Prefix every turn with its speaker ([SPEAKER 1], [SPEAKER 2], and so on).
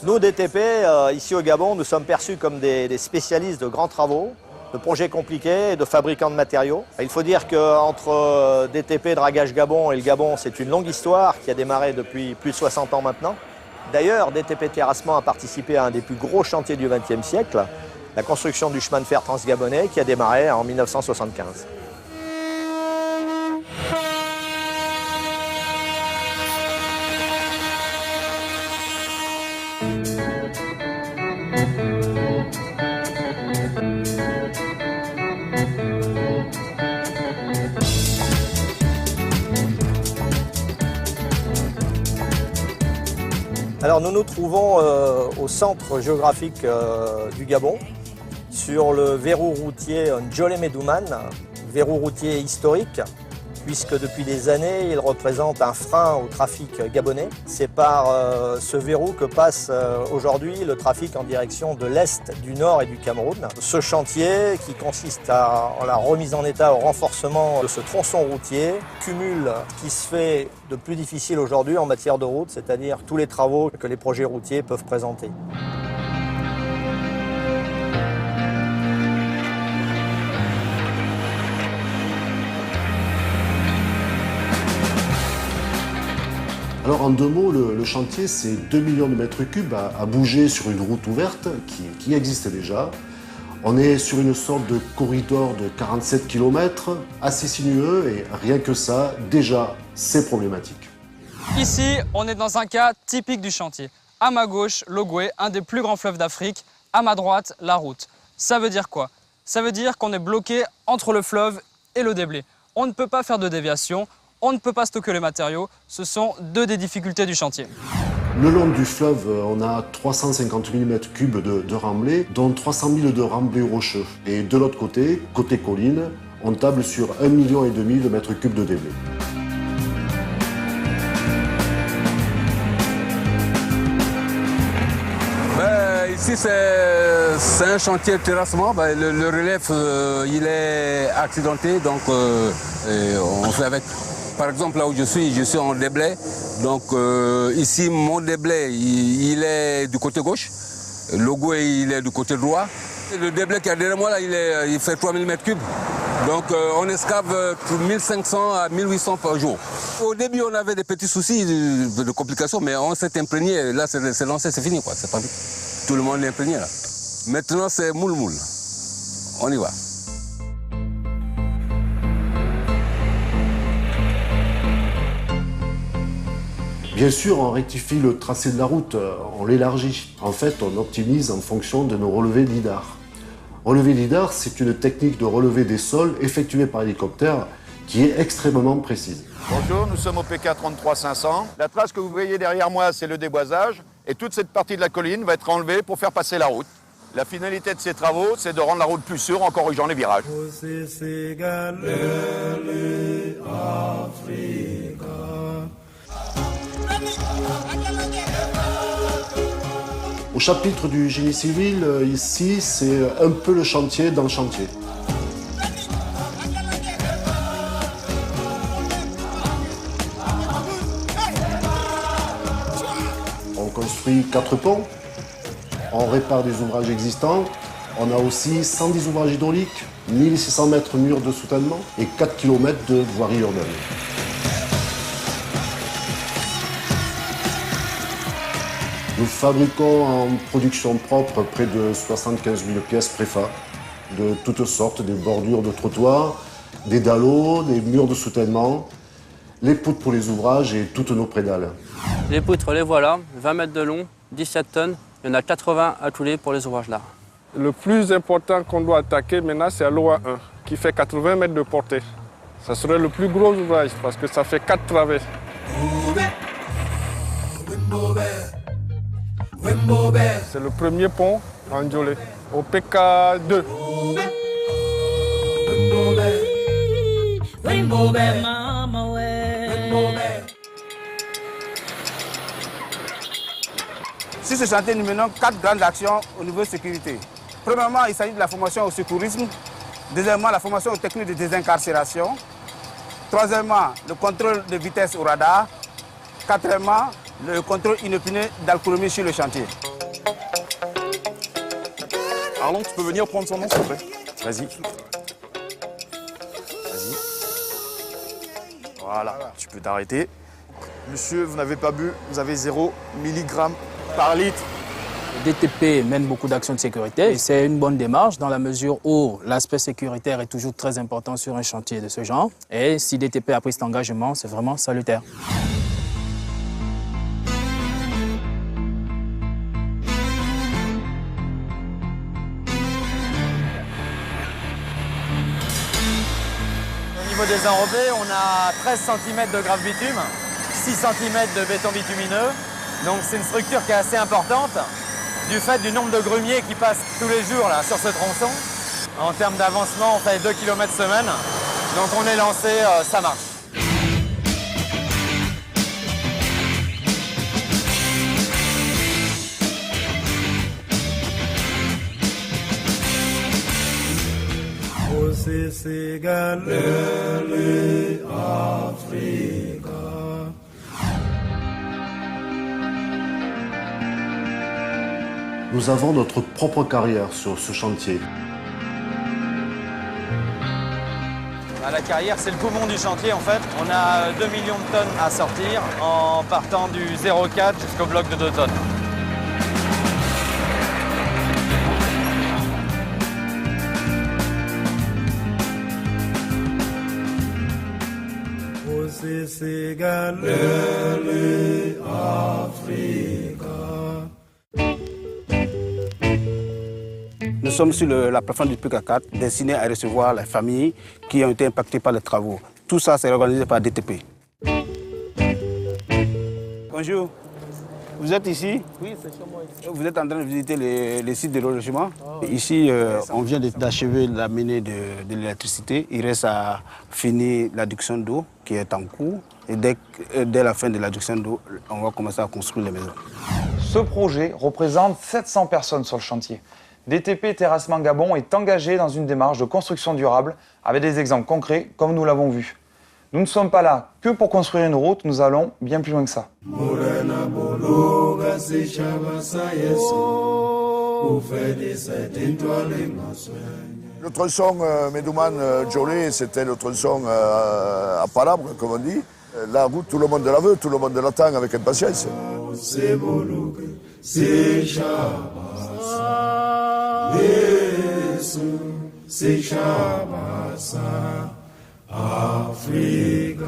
[SPEAKER 1] Nous, DTP, ici au Gabon, nous sommes perçus comme des spécialistes de grands travaux, de projets compliqués et de fabricants de matériaux. Il faut dire qu'entre DTP, Dragage Gabon et le Gabon, c'est une longue histoire qui a démarré depuis plus de 60 ans maintenant. D'ailleurs, DTP Terrassement a participé à un des plus gros chantiers du XXe siècle, la construction du chemin de fer transgabonais qui a démarré en 1975. Alors nous nous trouvons au centre géographique du Gabon, sur le verrou routier Ndjolé-Medouman, verrou routier historique, puisque depuis des années il représente un frein au trafic gabonais. C'est par ce verrou que passe aujourd'hui le trafic en direction de l'Est, du Nord et du Cameroun. Ce chantier, qui consiste en la remise en état, au renforcement de ce tronçon routier, cumule ce qui se fait de plus difficile aujourd'hui en matière de route, c'est-à-dire tous les travaux que les projets routiers peuvent présenter.
[SPEAKER 2] Alors en deux mots, le chantier, c'est 2 millions de mètres cubes à bouger sur une route ouverte qui existe déjà. On est sur une sorte de corridor de 47 km, assez sinueux, et rien que ça, déjà, c'est problématique.
[SPEAKER 3] Ici, on est dans un cas typique du chantier. À ma gauche, l'Ogoué, un des plus grands fleuves d'Afrique. À ma droite, la route. Ça veut dire quoi? Ça veut dire qu'on est bloqué entre le fleuve et le déblai. On ne peut pas faire de déviation. On ne peut pas stocker les matériaux, ce sont deux des difficultés du chantier.
[SPEAKER 2] Le long du fleuve, on a 350 000 m3 de remblai, dont 300 000 de remblai rocheux. Et de l'autre côté, côté colline, on table sur 1,5 million de mètres cubes de déblai.
[SPEAKER 4] Ici, c'est un chantier de terrassement. Le relief, il est accidenté, donc on fait avec. Par exemple, là où je suis en déblai. Donc ici, mon déblai, il est du côté gauche. Le Goué, il est du côté droit. Et le déblai qui est derrière moi, là, il fait 3000 m3. Donc on escave 1500 à 1800 par jour. Au début, on avait des petits soucis de complications, mais on s'est imprégné. Là, c'est lancé, c'est fini, quoi. C'est pas... Tout le monde est imprégné, là. Maintenant, c'est moule-moule. On y va.
[SPEAKER 2] Bien sûr, on rectifie le tracé de la route, on l'élargit. En fait, on optimise en fonction de nos relevés lidar. Relevé lidar, c'est une technique de relevé des sols effectuée par hélicoptère qui est extrêmement précise.
[SPEAKER 5] Bonjour, nous sommes au PK33500. La trace que vous voyez derrière moi, c'est le déboisage. Et toute cette partie de la colline va être enlevée pour faire passer la route. La finalité de ces travaux, c'est de rendre la route plus sûre en corrigeant les virages.
[SPEAKER 2] Au chapitre du génie civil, ici, c'est un peu le chantier dans le chantier. On construit 4 ponts, on répare des ouvrages existants, on a aussi 110 ouvrages hydrauliques, 1600 mètres murs de soutènement et 4 km de voirie urbaine. Nous fabriquons en production propre près de 75 000 pièces préfa, de toutes sortes, des bordures de trottoirs, des dallos, des murs de soutènement, les poutres pour les ouvrages et toutes nos prédales.
[SPEAKER 6] Les poutres, les voilà, 20 mètres de long, 17 tonnes, il y en a 80 à touler pour les ouvrages là.
[SPEAKER 7] Le plus important qu'on doit attaquer maintenant, c'est l'OA 1, qui fait 80 mètres de portée. Ça serait le plus gros ouvrage parce que ça fait 4 travées. C'est le premier pont en Ndjolé, au PK2.
[SPEAKER 8] Sur ce chantier, nous menons 4 grandes actions au niveau de sécurité. Premièrement, il s'agit de la formation au secourisme. Deuxièmement, la formation aux techniques de désincarcération. Troisièmement, le contrôle de vitesse au radar. Quatrièmement, le contrôle inopiné d'alcoolémie sur le chantier.
[SPEAKER 9] Arlon, tu peux venir prendre son nom, s'il te plaît? Vas-y. Voilà, tu peux t'arrêter. Monsieur, vous n'avez pas bu, vous avez 0 mg par litre.
[SPEAKER 10] Le DTP mène beaucoup d'actions de sécurité et c'est une bonne démarche dans la mesure où l'aspect sécuritaire est toujours très important sur un chantier de ce genre. Et si DTP a pris cet engagement, c'est vraiment salutaire.
[SPEAKER 1] Au niveau des enrobés, on a 13 cm de grave bitume, 6 cm de béton bitumineux. Donc c'est une structure qui est assez importante du fait du nombre de grumiers qui passent tous les jours là, sur ce tronçon. En termes d'avancement, on fait 2 km semaine. Donc on est lancé, ça marche.
[SPEAKER 2] Nous avons notre propre carrière sur ce chantier.
[SPEAKER 1] La carrière, c'est le poumon du chantier en fait. On a 2 millions de tonnes à sortir en partant du 0,4 jusqu'au bloc de 2 tonnes.
[SPEAKER 8] Nous sommes sur la plateforme du PK4 destinée à recevoir les familles qui ont été impactées par les travaux. Tout ça, c'est organisé par DTP. Bonjour. Vous êtes ici?
[SPEAKER 1] Oui, c'est chez moi ici.
[SPEAKER 8] Vous êtes en train de visiter les sites de logement. Ici, on vient d'achever la menée de l'électricité. Il reste à finir l'adduction d'eau qui est en cours. Et dès la fin de l'adduction d'eau, on va commencer à construire les maisons.
[SPEAKER 11] Ce projet représente 700 personnes sur le chantier. DTP Terrassement Gabon est engagé dans une démarche de construction durable avec des exemples concrets comme nous l'avons vu. Nous ne sommes pas là que pour construire une route, nous allons bien plus loin que ça.
[SPEAKER 5] Le tronçon Medouman-Djolé, c'était le tronçon à palabre, comme on dit. La route, tout le monde la veut, tout le monde l'attend avec impatience. Africa.